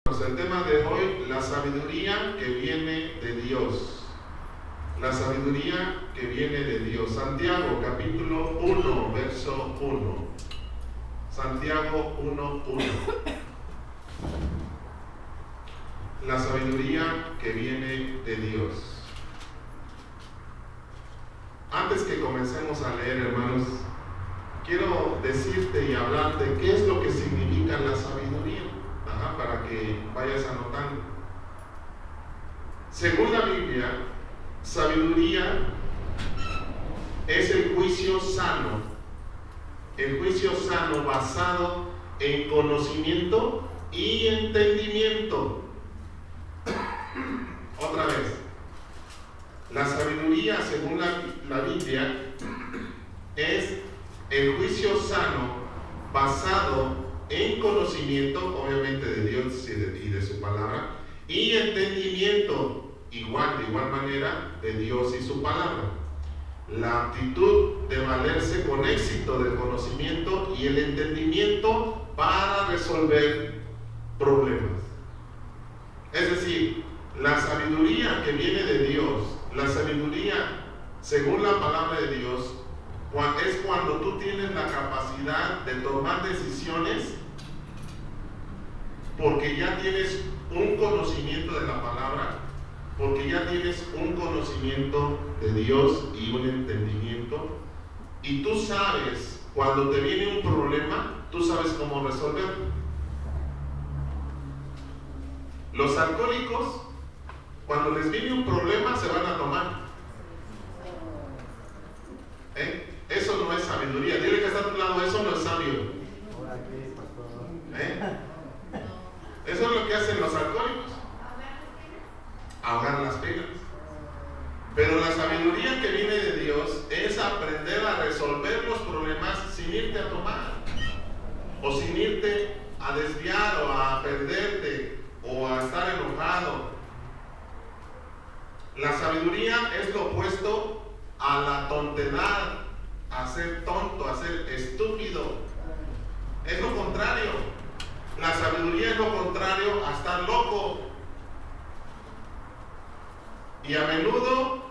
El tema de hoy, la sabiduría que viene de Dios. La sabiduría que viene de Dios. Santiago capítulo 1, verso 1. Santiago 1, 1. La sabiduría que viene de Dios. Antes que comencemos a leer, hermanos, quiero decirte y hablarte qué es lo que significa la sabiduría. Para que vayas anotando. Según la Biblia, sabiduría es el juicio sano. El juicio sano basado en conocimiento y entendimiento. Otra vez. La sabiduría, según la Biblia, es el juicio sano basado en conocimiento, obviamente, de Dios y de su palabra, y entendimiento, de igual manera, de Dios y su palabra. La aptitud de valerse con éxito del conocimiento y el entendimiento para resolver problemas. Es decir, la sabiduría que viene de Dios, la sabiduría según la palabra de Dios, es cuando tú tienes la capacidad de tomar decisiones porque ya tienes un conocimiento de la palabra, porque ya tienes un conocimiento de Dios y un entendimiento, y tú sabes, cuando te viene un problema, tú sabes cómo resolverlo. Los alcohólicos, cuando les viene un problema, se van a tomar. Eso no es sabiduría. Dile que está a tu lado, eso no es sabio. Eso es lo que hacen los alcohólicos. Ahogar las penas. Pero la sabiduría que viene de Dios es aprender a resolver los problemas sin irte a tomar, o sin irte a desviar, o a perderte, o a estar enojado. La sabiduría es lo opuesto a la tontedad, a ser tonto, a ser estúpido. Es lo contrario. La sabiduría es lo contrario a estar loco. Y a menudo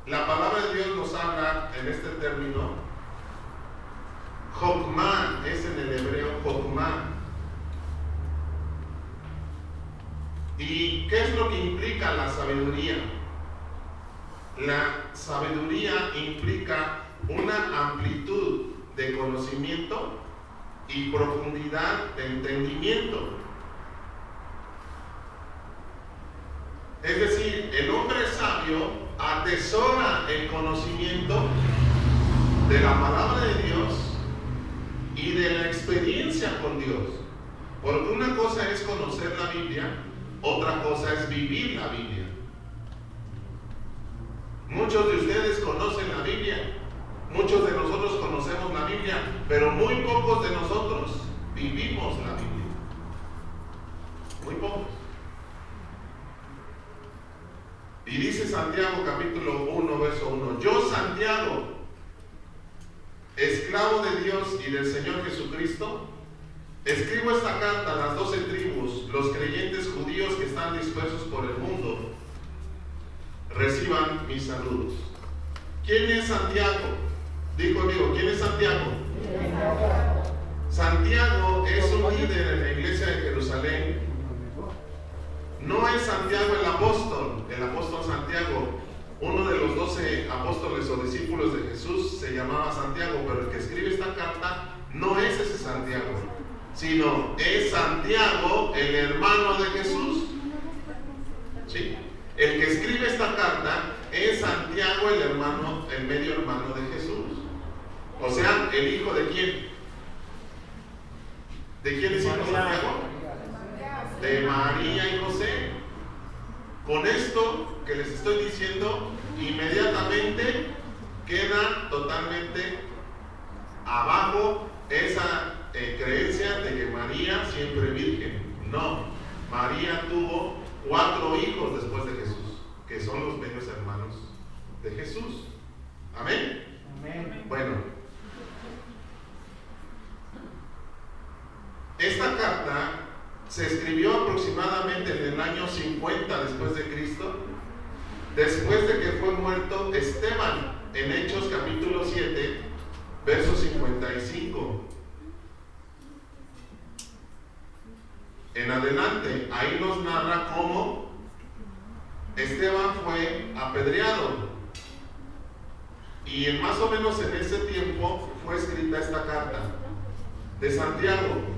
la palabra de Dios nos habla en este término. Jokmah es en el hebreo Jokmah. ¿Y qué es lo que implica la sabiduría? La sabiduría implica una amplitud de conocimiento y profundidad de entendimiento. Es decir, el hombre sabio atesora el conocimiento de la palabra de Dios y de la experiencia con Dios. Porque una cosa es conocer la Biblia, otra cosa es vivir la Biblia. Muchos de ustedes conocen la Biblia, muchos de nosotros conocemos la Biblia, pero muy pocos de nosotros vivimos la Biblia. Muy pocos. Y dice Santiago capítulo 1, verso 1: Yo, Santiago, esclavo de Dios y del Señor Jesucristo, escribo esta carta a las 12 tribus, los creyentes judíos que están dispersos por el mundo. Reciban mis saludos. ¿Quién es Santiago? Digo, ¿quién es Santiago? Santiago es un líder en la iglesia de Jerusalén. No es Santiago el apóstol Santiago. Uno de los 12 apóstoles o discípulos de Jesús se llamaba Santiago, pero el que escribe esta carta no es ese Santiago, sino es Santiago, el hermano de Jesús. ¿Sí? El que escribe esta carta es Santiago, el medio hermano de Jesús. O sea, ¿el hijo de quién? ¿De quién es hijo Santiago? De María y José. Con esto que les estoy diciendo, inmediatamente queda totalmente abajo esa creencia de que María siempre virgen. No, María tuvo 4 hijos después de Jesús, que son los medios hermanos de Jesús. ¿Amén? Amén. Bueno, esta carta se escribió aproximadamente en el año 50 después de Cristo, después de que fue muerto Esteban, en Hechos capítulo 7, verso 55. En adelante, ahí nos narra cómo Esteban fue apedreado. Y más o menos en ese tiempo fue escrita esta carta de Santiago.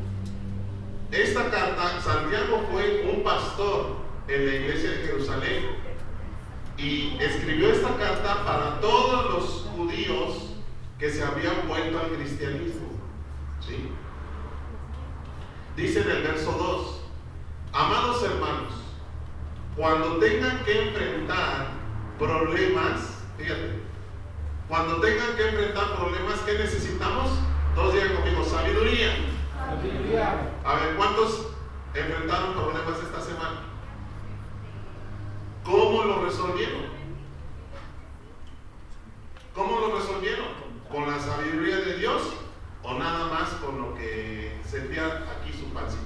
Esta carta, Santiago fue un pastor en la iglesia de Jerusalén y escribió esta carta para todos los judíos que se habían vuelto al cristianismo. ¿Sí? Dice en el verso 2: amados hermanos, cuando tengan que enfrentar problemas, fíjate, cuando tengan que enfrentar problemas, ¿qué necesitamos? Todos digan conmigo, sabiduría. Sabiduría. A ver, ¿cuántos enfrentaron problemas esta semana? ¿Cómo lo resolvieron? ¿Cómo lo resolvieron? ¿Con la sabiduría de Dios o nada más con lo que sentía aquí su pancita?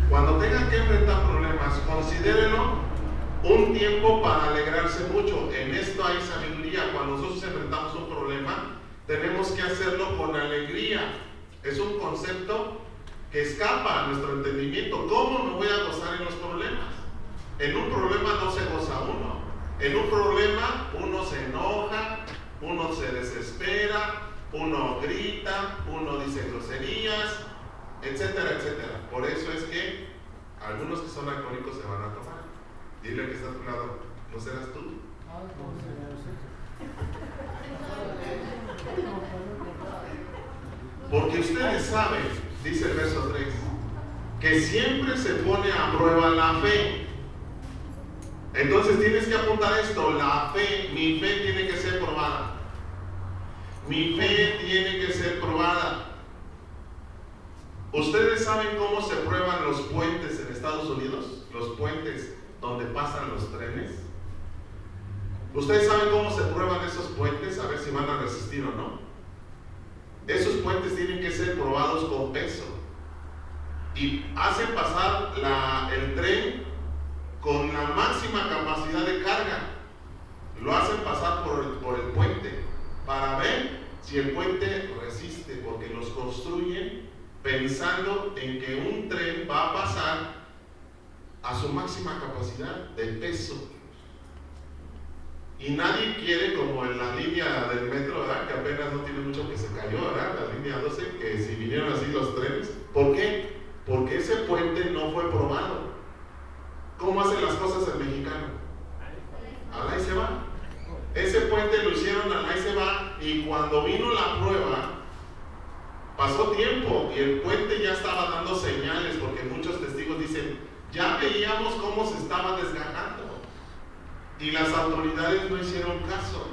Cuando tengan que enfrentar problemas, considérenlo un tiempo para alegrarse mucho. En esto hay sabiduría. Cuando nosotros enfrentamos un problema, tenemos que hacerlo con alegría. Es un concepto que escapa a nuestro entendimiento. ¿Cómo me voy a gozar en los problemas? En un problema no se goza uno. En un problema uno se enoja, uno se desespera, uno grita, uno dice groserías, etcétera, etcétera. Por eso es que algunos que son alcohólicos se van a tomar. Dile que está a tu lado, ¿no serás tú? Porque ustedes saben, dice el verso 3, que siempre se pone a prueba la fe. Entonces tienes que apuntar esto: la fe, mi fe tiene que ser probada. Mi fe tiene que ser probada. ¿Ustedes saben cómo se prueban los puentes en Estados Unidos? Los puentes donde pasan los trenes. ¿Ustedes saben cómo se prueban esos puentes? A ver si van a resistir o no. Esos puentes tienen que ser probados con peso. Y hacen pasar el tren con la máxima capacidad de carga. Lo hacen pasar por el puente para ver si el puente resiste, porque los construyen pensando en que un tren va a pasar a su máxima capacidad de peso. Y nadie quiere, como en la línea del metro, ¿verdad?, que apenas no tiene mucho que se cayó, ¿verdad?, la línea 12, que si vinieron así los trenes. ¿Por qué? Porque ese puente no fue probado. ¿Cómo hacen las cosas el mexicano? Al ahí se va. Ese puente lo hicieron al ahí se va, y cuando vino la prueba, pasó tiempo y el puente ya estaba dando señales, porque muchos testigos dicen, ya veíamos cómo se estaba desgajando. Y las autoridades no hicieron caso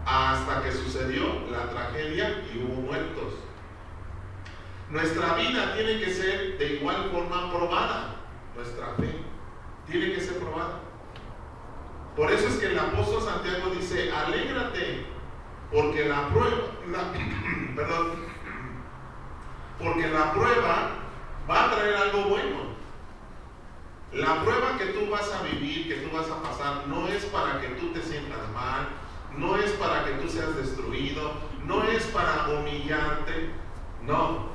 hasta que sucedió la tragedia y hubo muertos. Nuestra vida tiene que ser de igual forma probada. Nuestra fe tiene que ser probada. Por eso es que el apóstol Santiago dice, alégrate, porque la prueba, porque la prueba va a traer algo bueno. La prueba que tú vas a vivir, que tú vas a pasar, no es para que tú te sientas mal, no es para que tú seas destruido, no es para humillarte, no,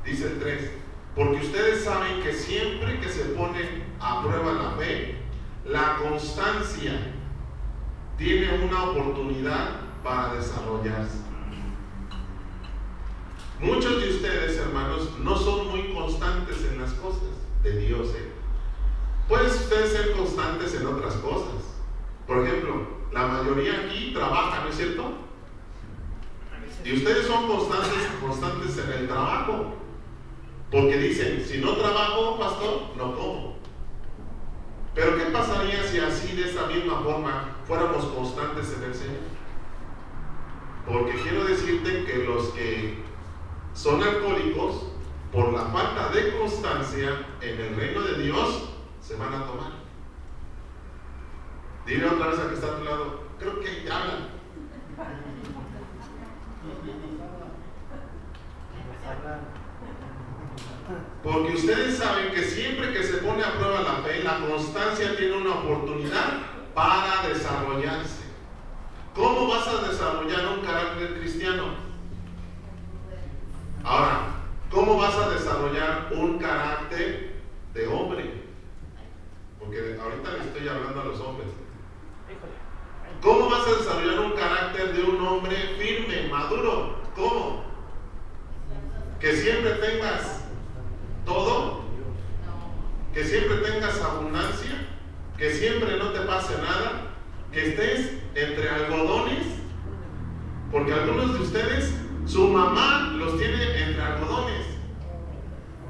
dice el 3, porque ustedes saben que siempre que se pone a prueba la fe, la constancia tiene una oportunidad para desarrollarse. Muchos de ustedes, hermanos, no son muy constantes en las cosas de Dios, Pueden ustedes ser constantes en otras cosas. Por ejemplo, la mayoría aquí trabaja, ¿no es cierto? Y ustedes son constantes en el trabajo. Porque dicen, si no trabajo, pastor, no como. Pero ¿qué pasaría si así, de esta misma forma, fuéramos constantes en el Señor? Porque quiero decirte que los que son alcohólicos, por la falta de constancia en el reino de Dios, se van a tomar. Dile otra vez al que está a tu lado, creo que ya hablan. Porque ustedes saben que siempre que se pone a prueba la fe, la constancia tiene una oportunidad para desarrollarse. ¿Cómo vas a desarrollar un carácter cristiano? Ahora, ¿cómo vas a desarrollar un carácter de hombre? Porque ahorita le estoy hablando a los hombres. ¿Cómo vas a desarrollar un carácter de un hombre firme, maduro? ¿Cómo? Que siempre tengas todo, que siempre tengas abundancia, que siempre no te pase nada, que estés entre algodones, porque algunos de ustedes, su mamá los tiene entre algodones.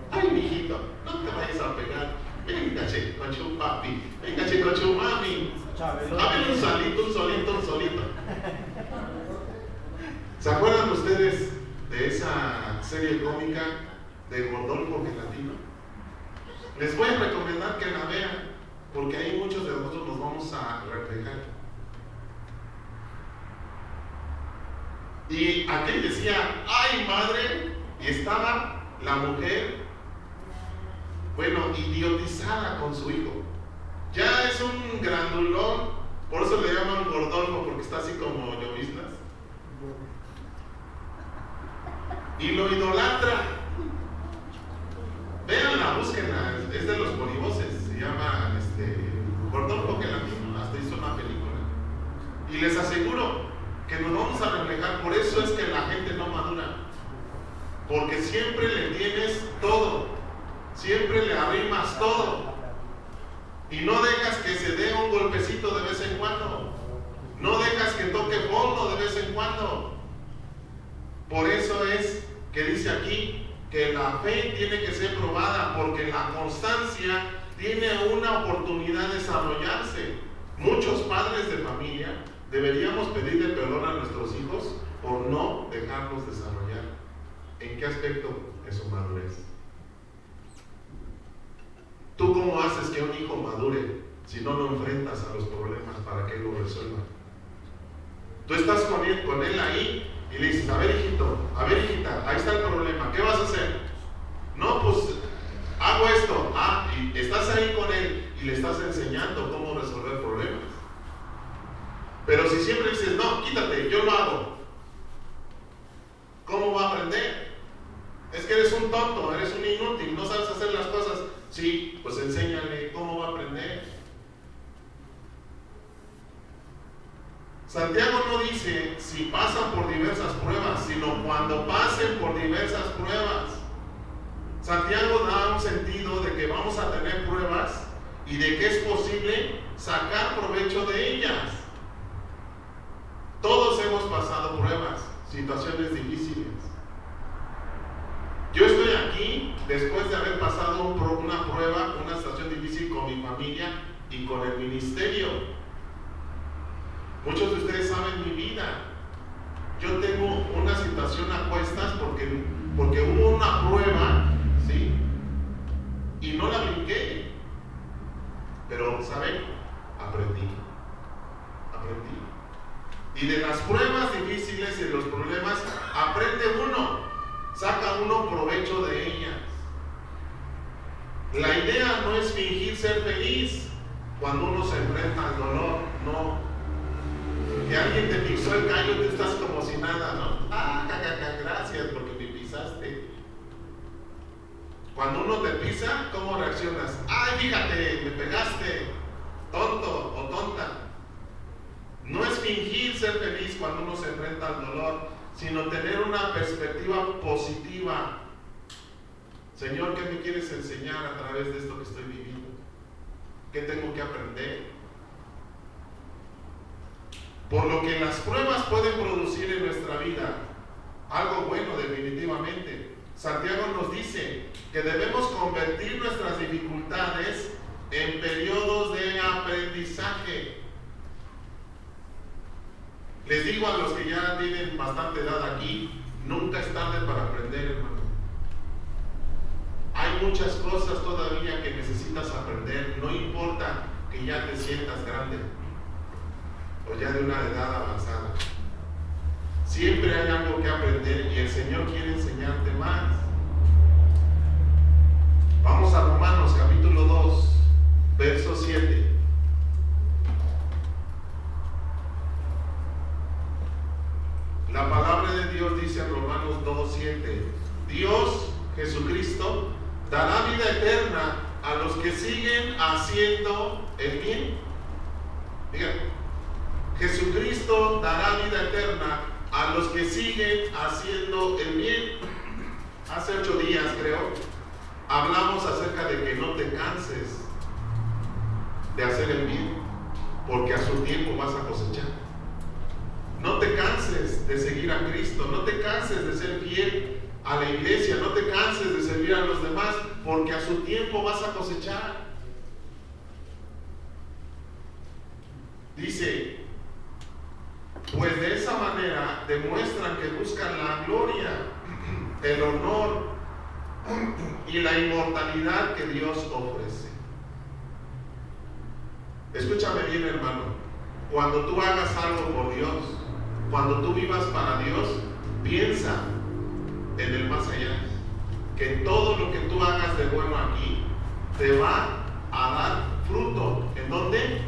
Ay, mijito, no te vayas a pegar. Venga, che, con tu papi. Venga, che, con tu mami. Dame un solito. ¿Se acuerdan ustedes de esa serie cómica de Rodolfo Gelatino? Les voy a recomendar que la vean, porque ahí muchos de nosotros nos vamos a reflejar. Y aquel decía, ¡ay, madre! Y estaba la mujer, idiotizada con su hijo. Ya es un grandulón, por eso le llaman Gordolfo, porque está así como lloviznas. Y lo idolatra. Véanla, búsquenla, es de los polivoces, se llama Gordolfo Gelatino, hasta hizo una película. Y les aseguro que nos vamos a reflejar, por eso es que la gente no madura. Porque siempre le tienes todo, siempre le arrimas todo. Y no dejas que se dé un golpecito de vez en cuando. No dejas que toque fondo de vez en cuando. Por eso es que dice aquí que la fe tiene que ser probada, porque la constancia tiene una oportunidad de desarrollarse. Muchos padres de familia deberíamos pedirle perdón a nuestros hijos por no dejarlos desarrollar. ¿En qué aspecto? En su madurez. ¿Tú cómo haces que un hijo madure si no lo enfrentas a los problemas para que él lo resuelva? Tú estás con él ahí y le dices, a ver hijita, ahí está el problema, ¿qué vas a hacer? No, pues hago esto. Y estás ahí con él y le estás enseñando cómo resolver problemas. Pero si siempre dices, no, quítate, yo lo hago, ¿cómo va a aprender? Es que eres un tonto, eres un inútil, no sabes hacer las cosas. Sí, pues enséñale cómo va a aprender. Santiago no dice si pasan por diversas pruebas, sino cuando pasen por diversas pruebas. Santiago da un sentido de que vamos a tener pruebas y de que es posible sacar provecho de ellas. Todos hemos pasado pruebas, situaciones difíciles. Yo estoy aquí después de haber pasado una prueba, una situación difícil con mi familia y con el ministerio. Muchos de ustedes saben mi vida. Yo tengo una situación a cuestas porque hubo una prueba, ¿sí? Y no la brinqué. Pero, ¿saben? Aprendí. Y de las pruebas difíciles y de los problemas, aprende uno. Saca uno provecho de ellas. La idea no es fingir ser feliz cuando uno se enfrenta al dolor, no. Que alguien te pisó el callo y tú estás como si nada, ¿no? Gracias porque me pisaste. Cuando uno te pisa, ¿cómo reaccionas? Ay, fíjate, me pegaste, tonto o tonta. No es fingir ser feliz cuando uno se enfrenta al dolor, sino tener una perspectiva positiva. Señor, ¿qué me quieres enseñar a través de esto que estoy viviendo? ¿Qué tengo que aprender? Por lo que las pruebas pueden producir en nuestra vida algo bueno definitivamente. Santiago nos dice que debemos convertir nuestras dificultades en periodos de aprendizaje. Les digo a los que ya tienen bastante edad aquí, nunca es tarde para aprender, hermano. Hay muchas cosas todavía que necesitas aprender, no importa que ya te sientas grande o ya de una edad avanzada. Siempre hay algo que aprender y el Señor quiere enseñarte más. que siguen haciendo el bien. Digan, Jesucristo dará vida eterna a los que siguen haciendo el bien. Hace 8 días, creo, hablamos acerca de que no te canses de hacer el bien, porque a su tiempo vas a cosechar. No te canses de seguir a Cristo, no te canses de ser fiel a la iglesia, no te canses de servir a los demás, porque a su tiempo vas a cosechar. Dice, pues de esa manera demuestran que buscan la gloria, el honor y la inmortalidad que Dios ofrece. Escúchame bien, hermano. Cuando tú hagas algo por Dios, cuando tú vivas para Dios, piensa en el más allá. Que todo lo que tú hagas de bueno aquí te va a dar fruto. ¿En dónde?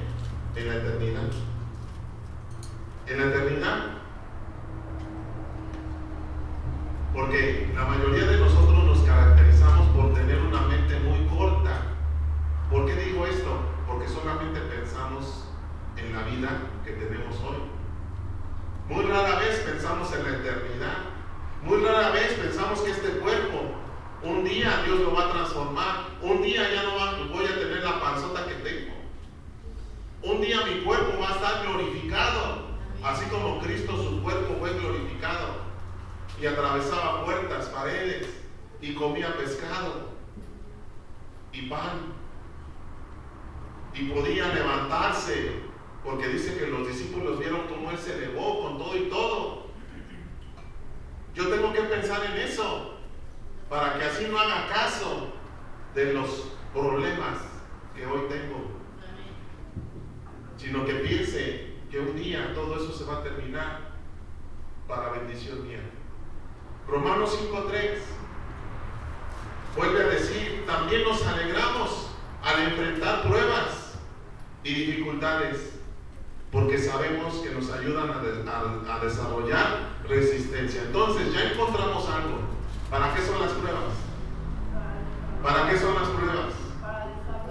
En la eternidad. En la eternidad. Porque la mayoría de nosotros nos caracterizamos por tener una mente muy corta. ¿Por qué digo esto? Porque solamente pensamos en la vida que tenemos hoy. Muy rara vez pensamos en la eternidad. Muy rara vez pensamos que este cuerpo, un día Dios lo va a transformar. Un día ya no voy a tener la panzota que tengo. Un día mi cuerpo va a estar glorificado, así como Cristo, su cuerpo fue glorificado. Y atravesaba puertas, paredes, y comía pescado y pan. Y podía levantarse, porque dice que los discípulos vieron cómo Él se elevó con todo y todo. Yo tengo que pensar en eso, para que así no haga caso de los problemas que hoy tengo, sino que piense que un día todo eso se va a terminar para bendición mía. Romanos 5:3 vuelve a decir, también nos alegramos al enfrentar pruebas y dificultades, porque sabemos que nos ayudan a desarrollar resistencia. Entonces ya encontramos algo. ¿Para qué son las pruebas? ¿Para qué son las pruebas?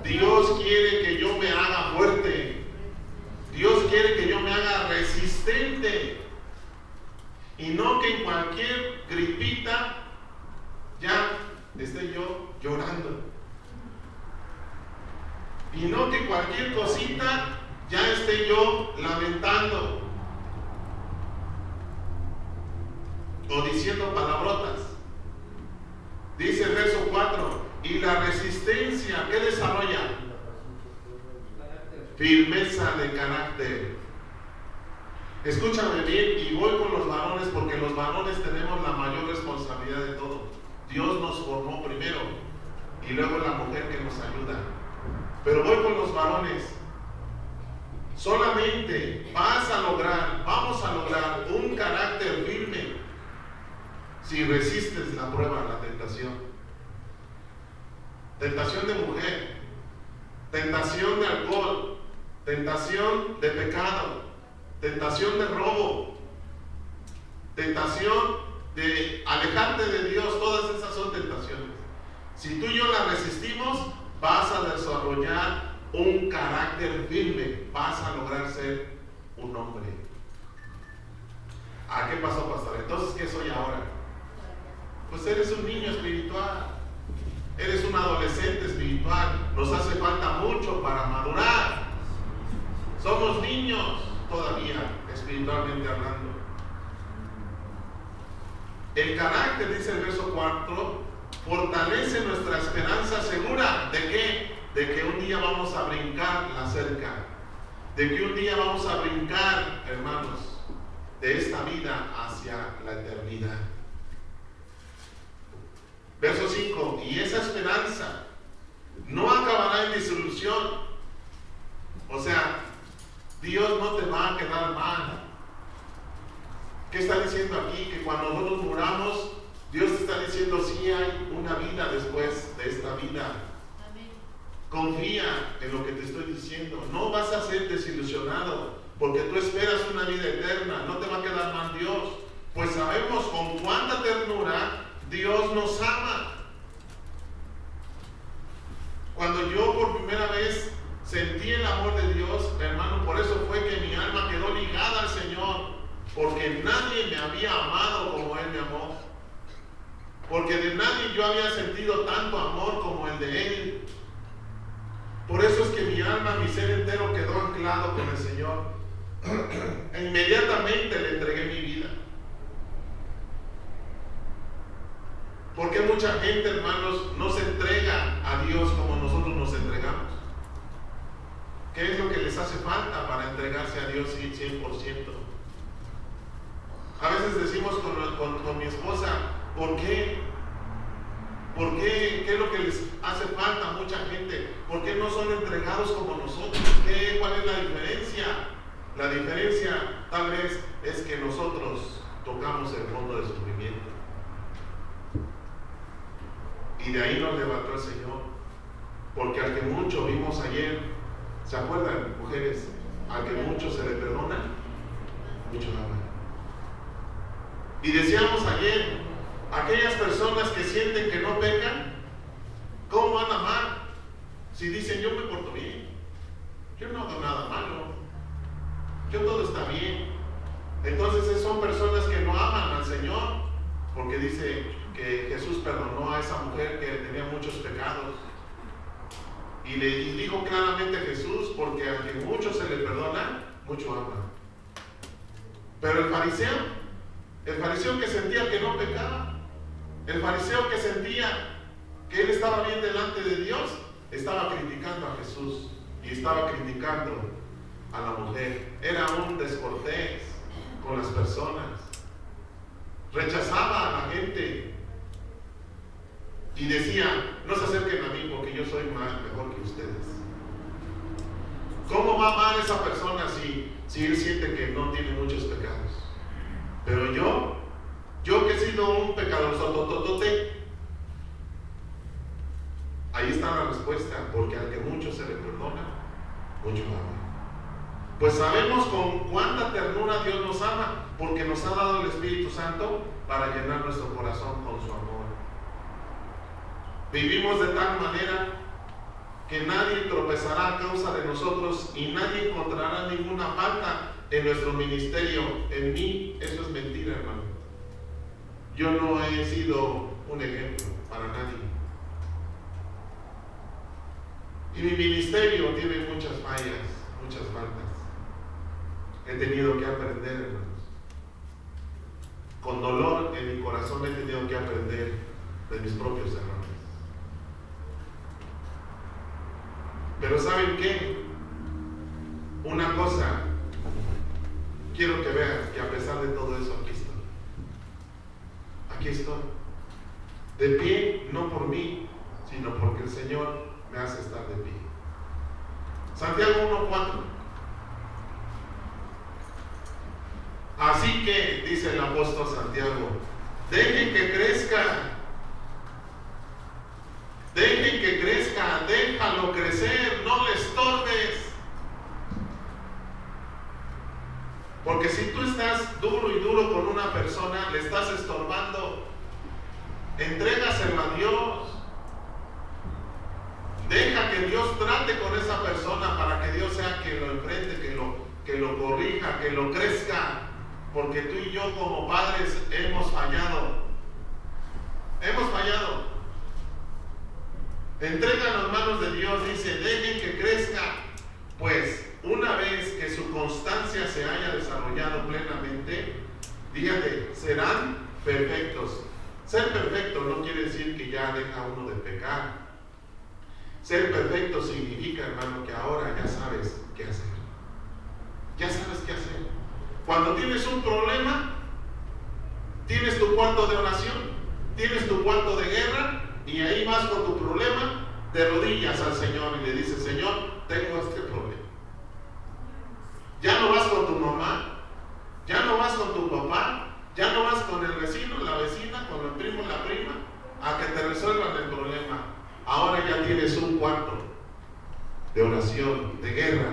Dios quiere que yo me haga fuerte. Dios quiere que yo me haga resistente. Y no que en cualquier gripita ya esté yo llorando. Y no que cualquier cosita ya esté yo lamentando o diciendo palabrotas. Dice el verso 4, y la resistencia, ¿qué desarrolla? Firmeza de carácter. Escúchame bien, y voy con los varones, porque los varones tenemos la mayor responsabilidad de todo. Dios nos formó primero y luego la mujer que nos ayuda. Pero voy con los varones. Solamente vamos a lograr un carácter firme si resistes la prueba, la tentación. Tentación de mujer, tentación de alcohol, tentación de pecado, tentación de robo, tentación de alejarte de Dios. Todas esas son tentaciones. Si tú y yo las resistimos, vas a desarrollar un carácter firme, vas a lograr ser un hombre. ¿Ah, qué pasó, pastor? Entonces, ¿qué soy ahora? Pues eres un niño espiritual, eres un adolescente espiritual. Nos hace falta mucho para madurar. Somos niños todavía, espiritualmente hablando. El carácter, dice el verso 4, fortalece nuestra esperanza segura. ¿De qué? De que un día vamos a brincar la cerca. De que un día vamos a brincar, hermanos, de esta vida hacia la eternidad. Verso 5, y esa esperanza no acabará en disolución. O sea, Dios no te va a quedar mal. ¿Qué está diciendo aquí? Que cuando nosotros muramos, Dios te está diciendo, sí hay una vida después de esta vida. Amén. Confía en lo que te estoy diciendo. No vas a ser desilusionado, porque tú esperas una vida eterna. No te va a quedar mal Dios. Pues sabemos con cuánta ternura Dios nos ama. Cuando yo por primera vez sentí el amor de Dios, hermano, por eso fue que mi alma quedó ligada al Señor, porque nadie me había amado como Él me amó, porque de nadie yo había sentido tanto amor como el de Él. Por eso es que mi alma, mi ser entero quedó anclado con el Señor. E inmediatamente le entregué mi vida. Porque mucha gente, hermanos, no se entrega a Dios como nosotros nos entregamos. ¿Qué es lo que les hace falta para entregarse a Dios 100%? A veces decimos con mi esposa, ¿por qué? ¿Por qué? ¿Qué es lo que les hace falta a mucha gente? ¿Por qué no son entregados como nosotros? ¿Cuál es la diferencia? La diferencia tal vez es que nosotros tocamos el fondo del sufrimiento. Y de ahí nos levantó el Señor. Porque al que mucho vimos ayer, ¿se acuerdan, mujeres? Al que mucho se le perdona, mucho ama. Y decíamos ayer, aquellas personas que sienten que no pecan, ¿cómo van a amar? Si dicen, yo me porto bien, yo no hago nada malo, yo todo está bien. Entonces son personas que no aman al Señor, porque dice que Jesús perdonó a esa mujer que tenía muchos pecados. Y le dijo claramente a Jesús, porque a quien mucho se le perdona, mucho ama. Pero el fariseo que sentía que no pecaba, el fariseo que sentía que él estaba bien delante de Dios, estaba criticando a Jesús y estaba criticando a la mujer. Era un descortés con las personas, rechazaba a la gente y decía, no se acerquen a mí porque yo soy mejor que ustedes. ¿Cómo va a amar a esa persona si él siente que no tiene muchos pecados? Pero yo que he sido un pecador sotototote, ahí está la respuesta, porque al que mucho se le perdona, mucho ama. Pues sabemos con cuánta ternura Dios nos ama, porque nos ha dado el Espíritu Santo para llenar nuestro corazón con su amor. Vivimos de tal manera que nadie tropezará a causa de nosotros y nadie encontrará ninguna falta en nuestro ministerio. En mí, eso es mentira, hermano. Yo no he sido un ejemplo para nadie. Y mi ministerio tiene muchas fallas, muchas faltas. He tenido que aprender, hermanos. Con dolor en mi corazón he tenido que aprender de mis propios errores. Pero ¿saben qué? Una cosa, quiero que vean que a pesar de todo eso, aquí estoy. Aquí estoy. De pie, no por mí, sino porque el Señor me hace estar de pie. Santiago 1:4. Así que, dice el apóstol Santiago, dejen que crezca, déjalo crecer, no le estorbes. Porque si tú estás duro y duro con una persona, le estás estorbando. Entrégaselo a Dios. Deja que Dios trate con esa persona para que Dios sea quien lo enfrente, que lo corrija, que lo crezca. Porque tú y yo como padres hemos fallado. Hemos fallado. Entréganos en manos de Dios, dice, dejen que crezca. Pues una vez que su constancia se haya desarrollado plenamente, dígate, serán perfectos. Ser perfecto no quiere decir que ya deja uno de pecar. Ser perfecto significa, hermano, que ahora ya sabes qué hacer. Ya sabes qué hacer. Cuando tienes un problema, tienes tu cuarto de oración, tienes tu cuarto de guerra, y ahí vas con tu problema, de rodillas al Señor y le dices, Señor, tengo este problema. Ya no vas con tu mamá, ya no vas con tu papá, ya no vas con el vecino, la vecina, con el primo, la prima, a que te resuelvan el problema. Ahora ya tienes un cuarto de oración, de guerra,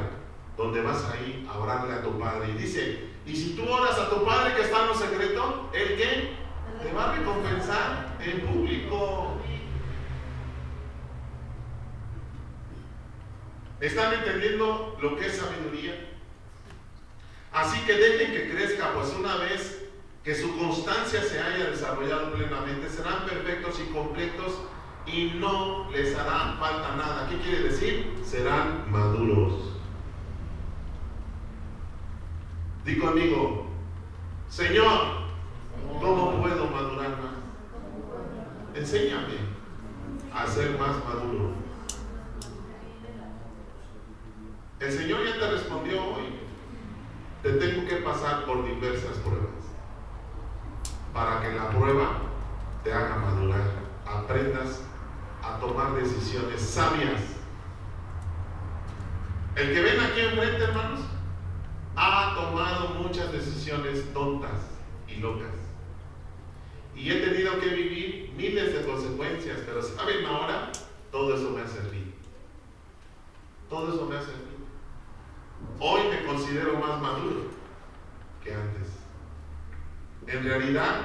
donde vas ahí a orarle a tu Padre. Y dice, y si tú oras a tu Padre que está en lo secreto, ¿Él qué? Te va a recompensar en público. ¿Están entendiendo lo que es sabiduría? Así que dejen que crezca, pues una vez que su constancia se haya desarrollado plenamente, serán perfectos y completos y no les hará falta nada. ¿Qué quiere decir? Serán maduros. Di conmigo, Señor, ¿cómo puedo madurar más? Enséñame a ser más maduro. El Señor ya te respondió hoy. Te tengo que pasar por diversas pruebas para que la prueba te haga madurar, aprendas a tomar decisiones sabias. El que ven aquí enfrente, hermanos, ha tomado muchas decisiones tontas y locas. Y he tenido que vivir miles de consecuencias, pero ¿saben ahora? Todo eso me ha servido. Todo eso me ha servido. Hoy me considero más maduro que antes. En realidad,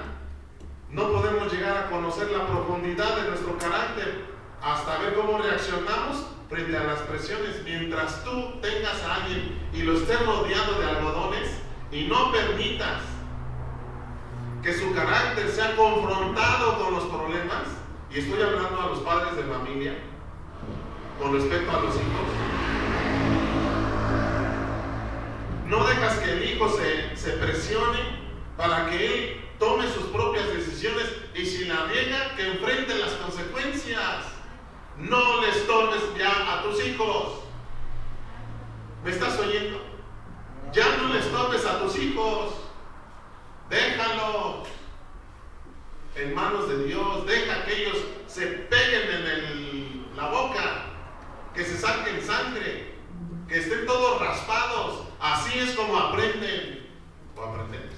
no podemos llegar a conocer la profundidad de nuestro carácter hasta ver cómo reaccionamos frente a las presiones. Mientras tú tengas a alguien y lo estés rodeado de algodones y no permitas que su carácter sea confrontado con los problemas, y estoy hablando a los padres de familia con respecto a los hijos, no dejas que el hijo se presione para que él tome sus propias decisiones, y si la riega, que enfrente las consecuencias. No le estorbes ya a tus hijos. ¿Me estás oyendo? Ya no le estorbes a tus hijos. Déjalos en manos de Dios. Deja que ellos se peguen en la boca, que se saquen sangre, que estén todos raspados. Así es como aprenden o aprendemos.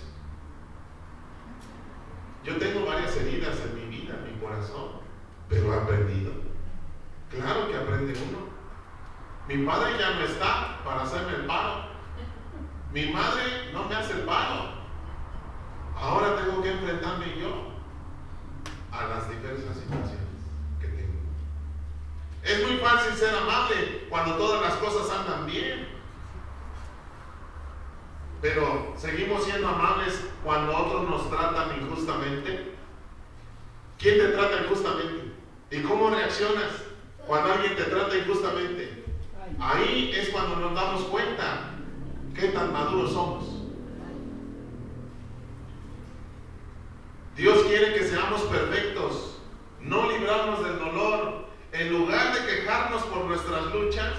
Yo tengo varias heridas en mi vida, en mi corazón, pero he aprendido. Claro que aprende uno. Mi padre ya no está para hacerme el paro. Mi madre no me hace el paro. Ahora tengo que enfrentarme yo a las diversas situaciones que tengo. Es muy fácil ser amable cuando todas las cosas andan bien, pero seguimos siendo amables cuando otros nos tratan injustamente. ¿Quién te trata injustamente? ¿Y cómo reaccionas cuando alguien te trata injustamente? Ahí es cuando nos damos cuenta qué tan maduros somos. Dios quiere que seamos perfectos, no librarnos del dolor. En lugar de quejarnos por nuestras luchas,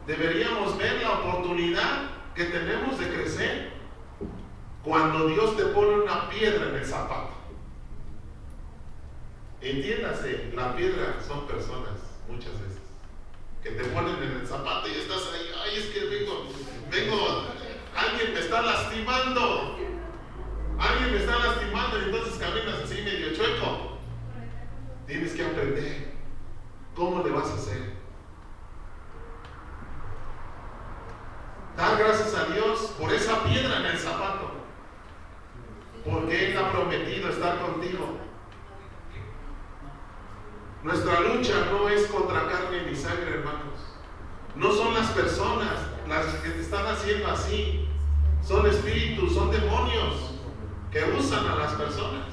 deberíamos ver la oportunidad que tenemos de crecer cuando Dios te pone una piedra en el zapato. Entiéndase, la piedra son personas muchas veces que te ponen en el zapato y estás ahí, ay, es que vengo, alguien me está lastimando, y entonces caminas así medio chueco. Tienes que aprender cómo le vas a hacer. Dar gracias a Dios por esa piedra en el zapato, porque Él ha prometido estar contigo. Nuestra lucha no es contra carne ni sangre, hermanos. No son las personas las que te están haciendo así. Son espíritus, son demonios que usan a las personas.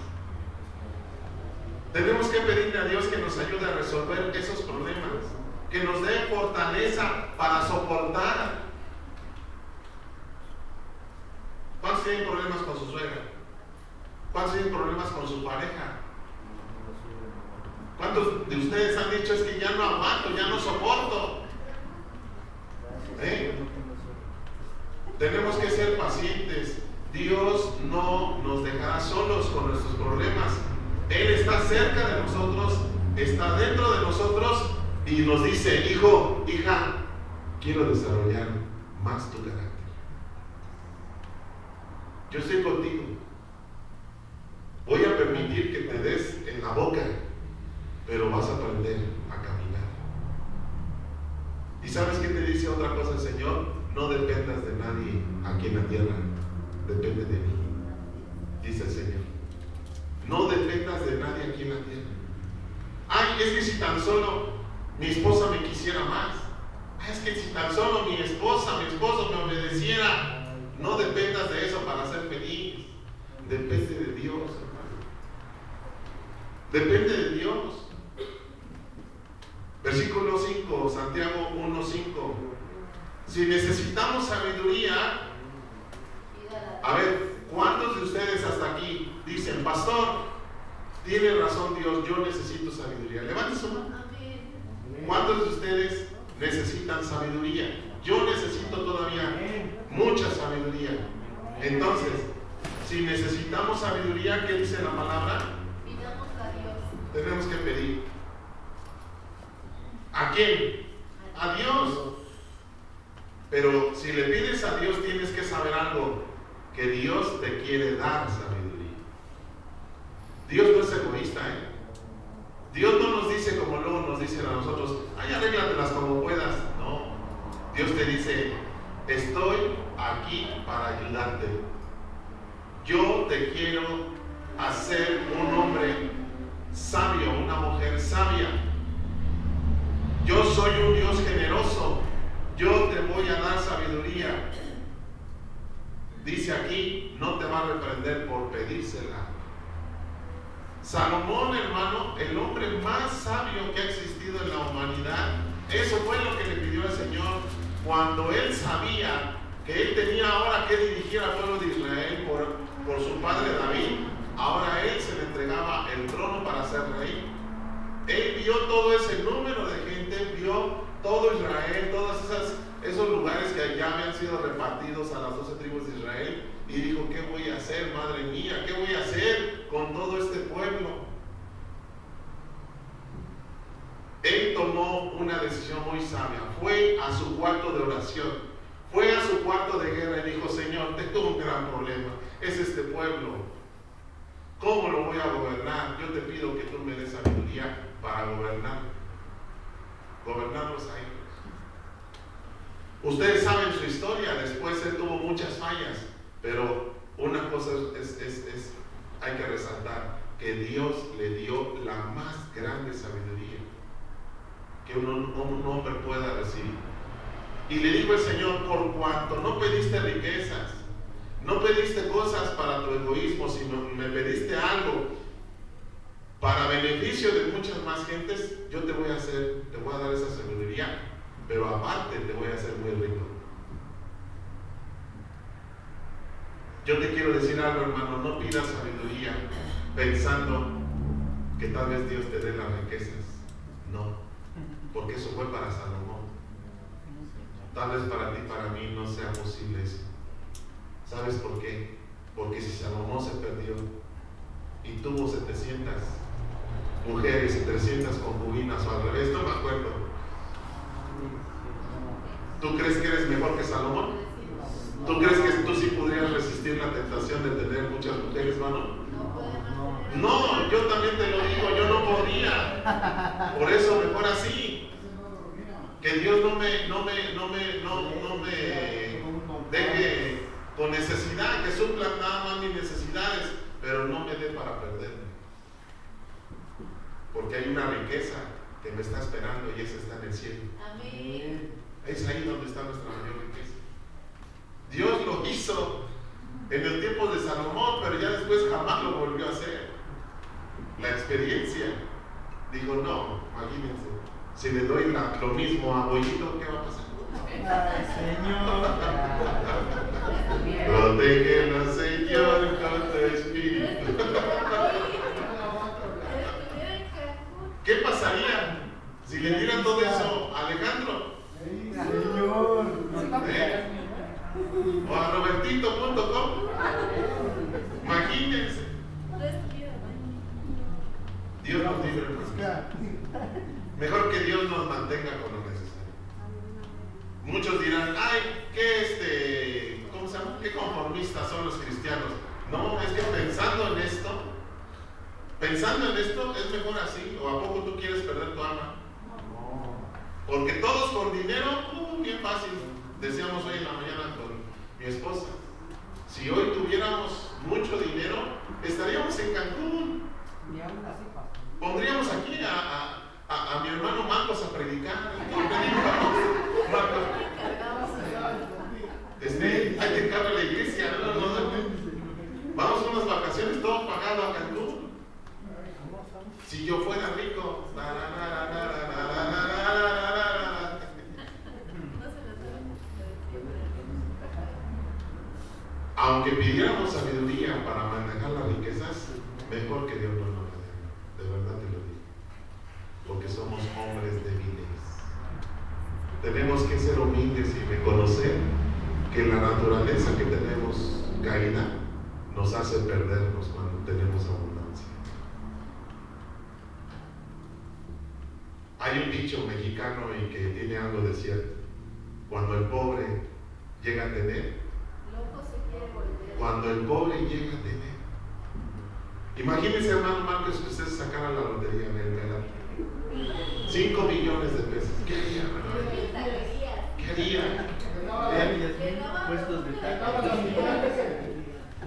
Tenemos que pedirle a Dios que nos ayude a resolver esos problemas, que nos dé fortaleza para soportar. ¿Cuántos tienen problemas con su suegra? ¿Cuántos tienen problemas con su pareja? ¿Cuántos de ustedes han dicho es que ya no aguanto, ya no soporto? Tenemos que ser pacientes. Dios no nos dejará solos con nuestros problemas. Él está cerca de nosotros, está dentro de nosotros y nos dice: hijo, hija, quiero desarrollar más tu carácter. Yo estoy contigo. Voy a permitir que te des en la boca, pero vas a aprender a caminar. ¿Y sabes qué te dice otra cosa el Señor? No dependas de nadie aquí en la tierra, depende de mí, dice el Señor. No dependas de nadie aquí en la tierra. Ay, es que si tan solo mi esposa me quisiera más. Es que si tan solo mi esposo me obedeciera. No dependas de eso para ser feliz. Depende de Dios, hermano. Depende de Dios. Versículo 5, Santiago 1:5. Si necesitamos sabiduría, a ver, ¿cuántos de ustedes hasta aquí dicen, pastor, tiene razón Dios, yo necesito sabiduría? Levanten su mano. ¿Cuántos de ustedes necesitan sabiduría? Yo necesito todavía mucha sabiduría. Entonces, si necesitamos sabiduría, ¿qué dice la palabra? Pidamos a Dios. Tenemos que pedir. ¿A quién? A Dios. Pero si le pides a Dios, tienes que saber algo, que Dios te quiere dar sabiduría. Dios no es egoísta, Dios no nos dice como luego nos dicen a nosotros, ay, arréglatelas como puedas. No, Dios te dice, estoy aquí para ayudarte. Yo te quiero hacer un hombre sabio, una mujer sabia. Yo soy un Dios generoso. Yo te voy a dar sabiduría. Dice aquí, no te va a reprender por pedírsela. Salomón, hermano, el hombre más sabio que ha existido en la humanidad, eso fue lo que le pidió al Señor cuando él sabía que él tenía ahora que dirigir al pueblo de Israel por su padre David. Ahora a él se le entregaba el trono para ser rey. Él vio todo ese número de gente, vio todo Israel, todos esos lugares que ya habían sido repartidos a las 12 tribus de Israel, y dijo, ¿qué voy a hacer, madre mía? ¿Qué voy a hacer con todo este pueblo? Él tomó una decisión muy sabia. Fue a su cuarto de oración, fue a su cuarto de guerra y dijo, Señor, tengo un gran problema, es este pueblo. ¿Cómo lo voy a gobernar? Yo te pido que tú me des sabiduría para gobernarlos a ellos. Ustedes saben su historia. Después él tuvo muchas fallas, pero una cosa hay que resaltar, que Dios le dio la más grande sabiduría que un hombre pueda recibir. Y le dijo el Señor, por cuanto no pediste riquezas, no pediste cosas para tu egoísmo, sino me pediste algo para beneficio de muchas más gentes, yo te voy a dar esa sabiduría, pero aparte te voy a hacer muy rico. Yo te quiero decir algo, hermano, no pidas sabiduría pensando que tal vez Dios te dé las riquezas. No, porque eso fue para Salomón. Tal vez para ti, para mí no sea posible eso. ¿Sabes por qué? Porque si Salomón se perdió y tuvo 700 mujeres y 300 concubinas, o al revés, no me acuerdo. ¿Tú crees que eres mejor que Salomón? ¿Tú crees que tú sí podrías resistir la tentación de tener muchas mujeres, hermano? No, yo también te lo digo, yo no podría. Por eso mejor así. Que Dios no me deje con necesidad, que supla nada más mis necesidades, pero no me dé para perderme. Porque hay una riqueza que me está esperando y esa está en el cielo. Amén. Es ahí donde está nuestra mayor riqueza. Dios lo hizo en el tiempo de Salomón, pero ya después jamás lo volvió a hacer. La experiencia. Digo, no, imagínense, si le doy lo mismo a Bollito, ¿qué va a pasar? Ay, Señor. Protégelo, Señor, con tu espíritu. ¿Qué pasaría si le dieran todo eso a Alejandro? Señor. O a robertito.com. Imagínense. Dios nos libre. Mejor que Dios nos mantenga con lo necesario. Muchos dirán, ay, ¿cómo se llama? ¿Qué conformistas son los cristianos? No, es que pensando en esto es mejor así. ¿O a poco tú quieres perder tu alma? Porque todos con dinero, bien fácil. Decíamos hoy en la mañana con mi esposa, si hoy tuviéramos mucho dinero, estaríamos en Cancún. Pondríamos aquí a mi hermano Marcos a predicar. aunque pidiéramos sabiduría para manejar las riquezas, mejor que Dios no nos la dé. De verdad te lo digo. Porque somos hombres débiles. Tenemos que ser humildes y reconocer que la naturaleza que tenemos caída nos hace perdernos cuando tenemos abundancia. Hay un dicho mexicano y que tiene algo de cierto. Cuando el pobre llega a tener, loco se quiere volver. cuando el pobre llega a tener. Imagínense, hermano Marcos, que usted sacara la lotería en el verano. 5 millones de pesos. ¿Qué haría, hermano? ¿Qué haría? Puestos de tacos.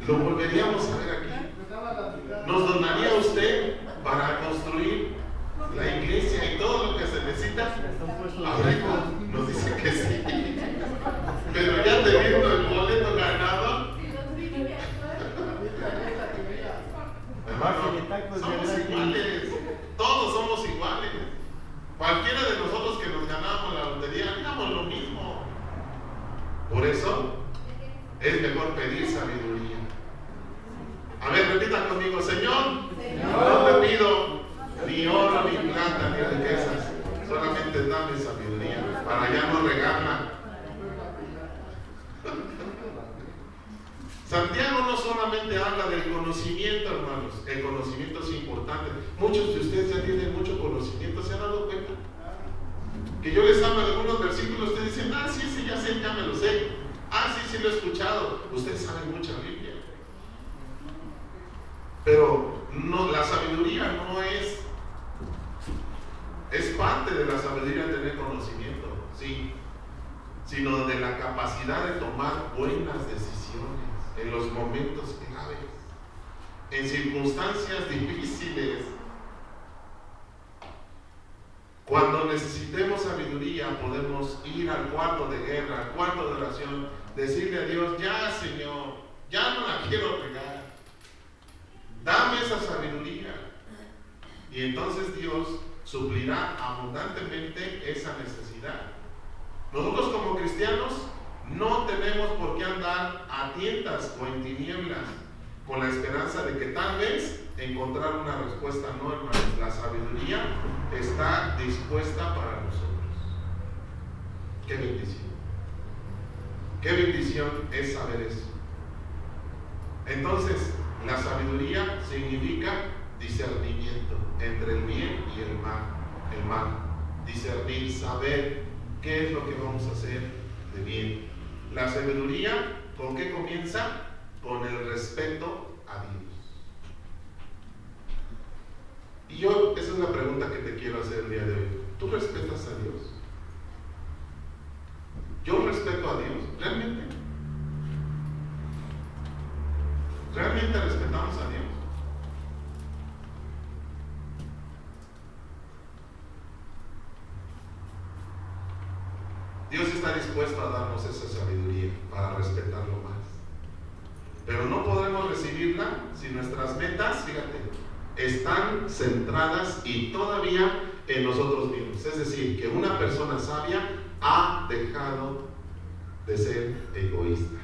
Lo volveríamos a ver aquí. ¿Nos donaría usted para construir la iglesia y todo lo que se necesita? Están puestos A de ver, tacos. nos dice que sí. Pero ya teniendo el boleto ganado, Baje de tacos de somos gratis. iguales. Todos somos iguales. Cualquiera de nosotros que nos ganamos la lotería, haríamos lo mismo. Por eso es mejor pedir sabiduría. A ver, repita conmigo: Señor, no te pido ni oro, ni plata, ni riquezas. Solamente dame sabiduría para ya no regarla. Santiago no solamente habla del conocimiento, hermanos. El conocimiento es importante. Muchos de ustedes ya tienen mucho conocimiento, ¿se han dado cuenta? Que yo les hablo de algunos versículos, ustedes dicen: ah, sí, sí, ya sé, ya me lo sé. Ah, sí, sí, lo he escuchado. Ustedes saben mucha Biblia. Pero no, la sabiduría no es parte de la sabiduría tener conocimiento, sí, sino de la capacidad de tomar buenas decisiones en los momentos claves, en circunstancias difíciles. Cuando necesitemos sabiduría, podemos ir al cuarto de guerra, al cuarto de oración, decirle a Dios: ya, Señor, ya no la quiero regar, dame esa sabiduría. Y entonces Dios suplirá abundantemente esa necesidad. Nosotros como cristianos no tenemos por qué andar a tientas o en tinieblas con la esperanza de que tal vez encontrar una respuesta. No, hermanos, la sabiduría está dispuesta para nosotros. ¡Qué bendición! ¡Qué bendición es saber eso! Entonces, la sabiduría significa discernimiento entre el bien y el mal. Discernir, saber qué es lo que vamos a hacer de bien. La sabiduría, ¿con qué comienza? Con el respeto a Dios. Y esa es la pregunta que te quiero hacer el día de hoy. ¿Tú respetas a Dios? Yo respeto a Dios, ¿realmente? ¿Realmente respetamos a Dios? Dios está dispuesto a darnos esa sabiduría para respetarlo más. Pero no podremos recibirla si nuestras metas, fíjate, están centradas y todavía en nosotros mismos. Es decir, que una persona sabia ha dejado de ser egoísta.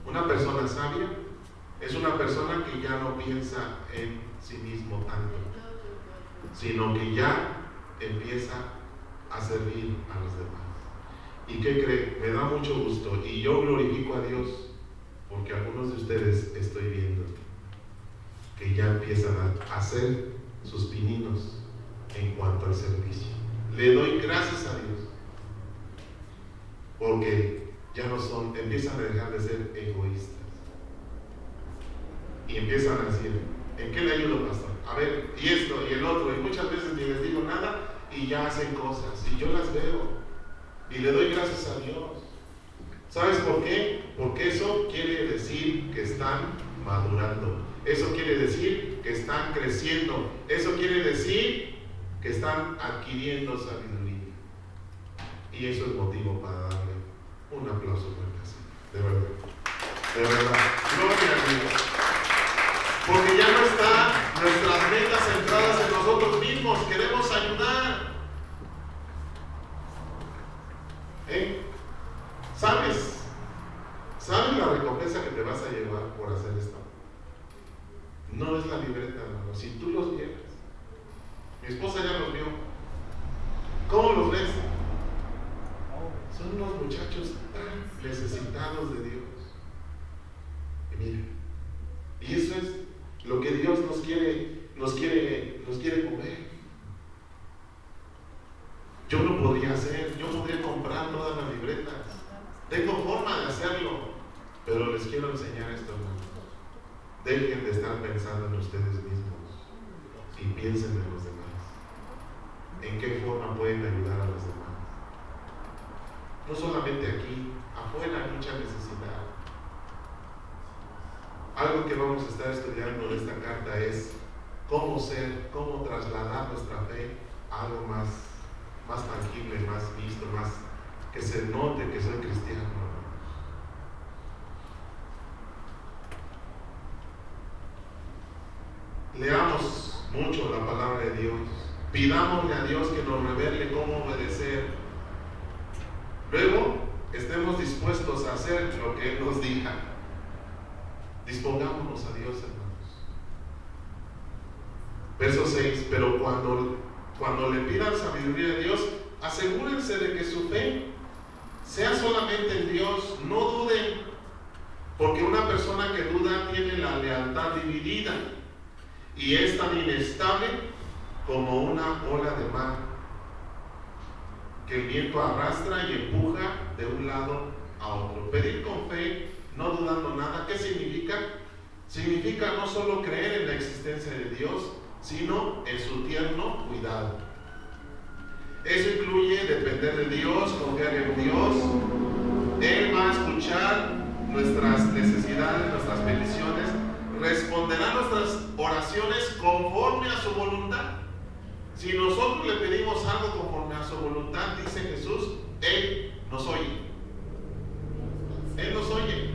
Una persona sabia es una persona que ya no piensa en sí mismo tanto, sino que ya empieza a servir a los demás. ¿Y qué cree? Me da mucho gusto y yo glorifico a Dios porque algunos de ustedes estoy viendo que ya empiezan a hacer sus pininos en cuanto al servicio. Le doy gracias a Dios porque ya no son, empiezan a dejar de ser egoístas y empiezan a decir: ¿en qué le ayudo, pastor? A ver, y esto y el otro, y muchas veces ni les digo nada y ya hacen cosas y yo las veo y le doy gracias a Dios. ¿Sabes por qué? Porque eso quiere decir que están madurando, eso quiere decir que están creciendo, eso quiere decir que están adquiriendo sabiduría, y eso es motivo para darle un aplauso fuerte así, de verdad, gloria a Dios, porque ya no están nuestras metas centradas en nosotros mismos, queremos ayudar. ¿Sabes la recompensa por hacer esto. No es la libreta, hermano. Si tú los vieras, mi esposa ya los vio. ¿Cómo los ves? Son unos muchachos tan necesitados de Dios. Y mira, y eso es lo que Dios nos quiere comer. Yo lo podría hacer, yo podría comprar todas las libretas. Tengo forma de hacerlo, pero les quiero enseñar esto, hermanos. Dejen de estar pensando en ustedes mismos y piensen en los demás. ¿En qué forma pueden ayudar a los demás? No solamente aquí, afuera hay mucha necesidad. Algo que vamos a estar estudiando de esta carta es cómo trasladar nuestra fe a algo más tangible, más visto, más que se note que soy cristiano. Leamos mucho la palabra de Dios. Pidámosle a Dios que nos revele cómo obedecer. Luego, estemos dispuestos a hacer lo que Él nos diga. Dispongámonos a Dios, hermanos. Verso 6. Pero cuando le pidan sabiduría a Dios, asegúrense de que su fe sea solamente en Dios. No duden, porque una persona que duda tiene la lealtad dividida y es tan inestable como una ola de mar que el viento arrastra y empuja de un lado a otro. Pedir con fe, no dudando nada. ¿Qué significa? Significa no solo creer en la existencia de Dios, sino en su tierno cuidado. Eso incluye depender de Dios, confiar en Dios. Él va a escuchar nuestras necesidades, nuestras peticiones, responderá nuestras oraciones conforme a su voluntad. Si nosotros le pedimos algo conforme a su voluntad, dice Jesús, Él nos oye. Él nos oye.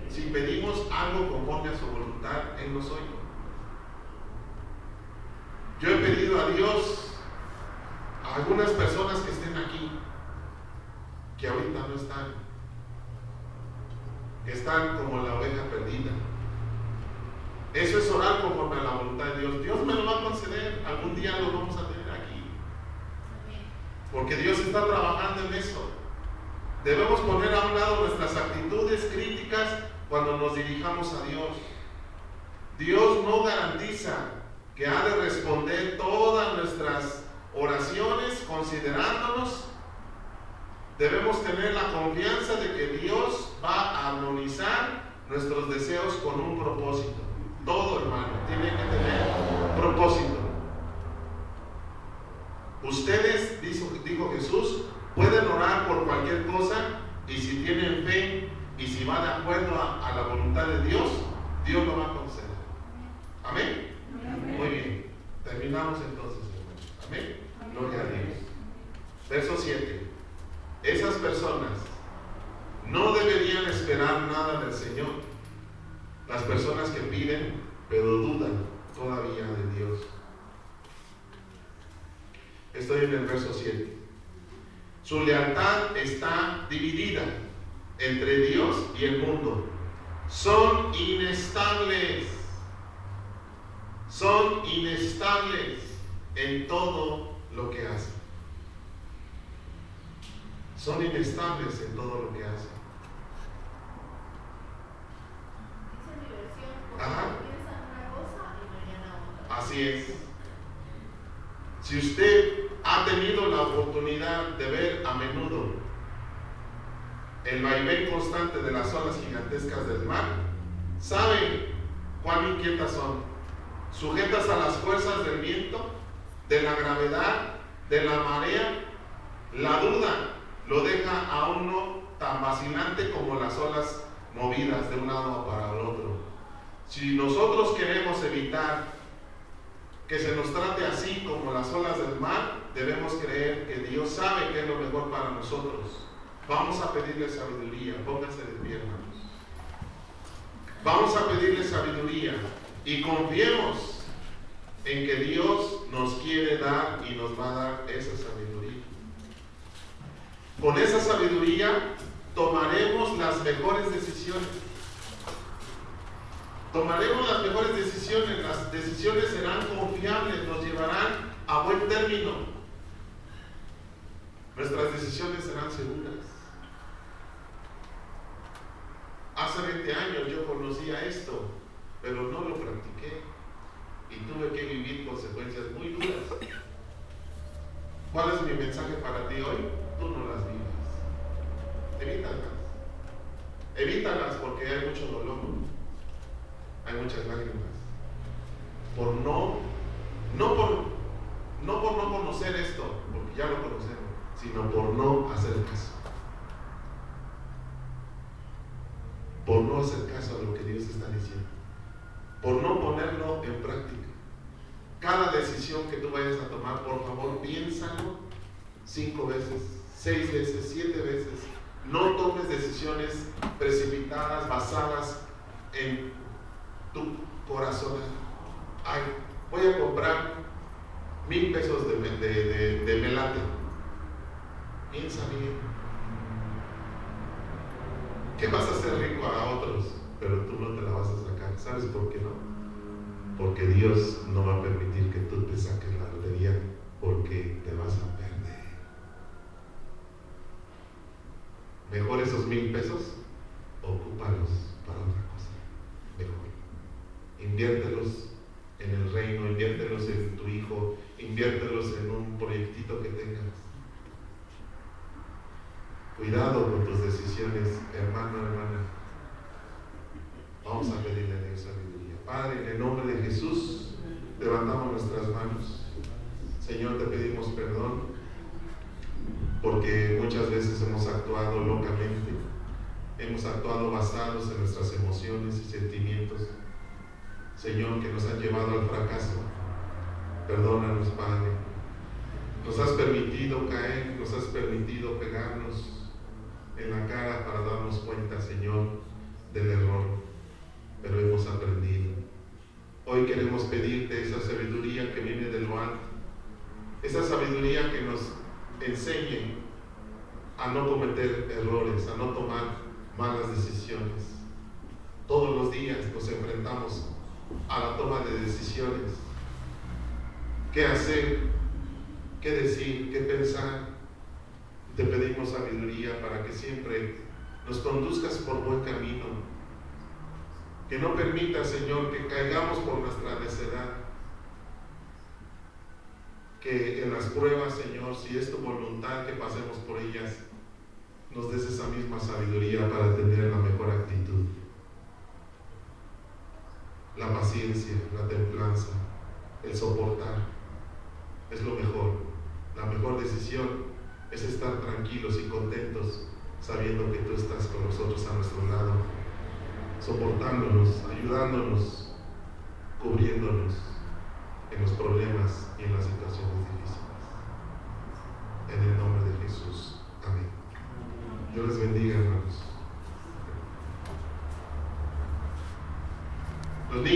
Si pedimos algo conforme a su voluntad, Él nos oye. Yo he pedido a Dios a algunas personas que estén aquí, que ahorita no están, que están como la oveja perdida. Eso es orar conforme a la voluntad de Dios. Dios me lo va a conceder, algún día lo vamos a tener aquí, porque Dios está trabajando en eso. Debemos poner a un lado nuestras actitudes críticas cuando nos dirijamos a Dios. Dios no garantiza que ha de responder todas nuestras oraciones considerándonos. Debemos tener la confianza de que Dios va a armonizar nuestros deseos con un propósito. Todo, hermano, tiene que tener un propósito. Ustedes, dijo Jesús, pueden orar por cualquier cosa, y si tienen fe y si va de acuerdo a la voluntad de Dios, Dios lo va a conceder. Amén. Amén. Muy bien, terminamos entonces, hermanos. Amén. Gloria a Dios. Verso 7. Esas personas no deberían esperar nada del Señor. Las personas que piden, pero dudan todavía de Dios. Estoy en el verso 7. Su lealtad está dividida entre Dios y el mundo. Son inestables. Son inestables en todo lo que hacen. Son inestables en todo lo que hacen. Dice mi versión, porque Ajá. piensan una cosa y mañana otra. Así es. Si usted ha tenido la oportunidad de ver a menudo el vaivén constante de las olas gigantescas del mar, sabe cuán inquietas son, sujetas a las fuerzas del viento, de la gravedad, de la marea. La duda lo deja a uno tan vacilante como las olas movidas de un lado para el otro. Si nosotros queremos evitar que se nos trate así como las olas del mar, debemos creer que Dios sabe que es lo mejor para nosotros. Vamos a pedirle sabiduría. Pónganse de pie, hermanos. Vamos a pedirle sabiduría y confiemos en que Dios nos quiere dar y nos va a dar esa sabiduría. Con esa sabiduría tomaremos las mejores decisiones. Tomaremos las mejores decisiones, las decisiones serán confiables, nos llevarán a buen término. Nuestras decisiones serán seguras. Hace 20 años yo conocía esto, pero no lo practiqué y tuve que vivir consecuencias muy duras. ¿Cuál es mi mensaje para ti hoy? Tú no las vivas. Evítalas. Evítalas porque hay mucho dolor. Hay muchas lágrimas. Por no conocer esto, porque ya lo conocemos, sino por no hacer caso. Por no hacer caso a lo que Dios está diciendo. Por no ponerlo en práctica. Cada decisión que tú vayas a tomar, por favor, piénsalo 5 veces, 6 veces, 7 veces. No tomes decisiones precipitadas, basadas en tu corazón. Ay, voy a comprar 1,000 pesos de melate. Piensa bien. ¿Qué vas a hacer rico a otros? Pero tú no te la vas a sacar. ¿Sabes por qué no? Porque Dios no va a permitir que tú te saques la lotería, porque te vas a perder. Mejor esos 1,000 pesos, ocúpalos para otra cosa. Mejor. Inviértelos en el reino, inviértelos en tu hijo, inviértelos en un proyectito que tengas. Cuidado con tus decisiones, hermano, hermana. Vamos a pedirle a Dios sabiduría. Padre, en el nombre de Jesús, levantamos nuestras manos. Señor, te pedimos perdón porque muchas veces hemos actuado locamente, hemos actuado basados en nuestras emociones y sentimientos, Señor, que nos han llevado al fracaso. Perdónanos, Padre. Nos has permitido caer, nos has permitido pegarnos en la cara para darnos cuenta, Señor, del error, pero hemos aprendido. Hoy queremos pedirte esa sabiduría que viene de lo alto, esa sabiduría que nos enseñe a no cometer errores, a no tomar malas decisiones. Todos los días nos enfrentamos a la toma de decisiones. ¿Qué hacer? ¿Qué decir? ¿Qué pensar? Te pedimos sabiduría para que siempre nos conduzcas por buen camino. Que no permita, Señor, que caigamos por nuestra necedad. Que en las pruebas, Señor, si es tu voluntad que pasemos por ellas, nos des esa misma sabiduría para tener la mejor actitud. La paciencia, la templanza, el soportar, es lo mejor. La mejor decisión es estar tranquilos y contentos, sabiendo que tú estás con nosotros a nuestro lado, soportándonos, ayudándonos, cubriéndonos en los problemas y en las situaciones difíciles. En el nombre de Jesús. Amén. Dios les bendiga, hermanos.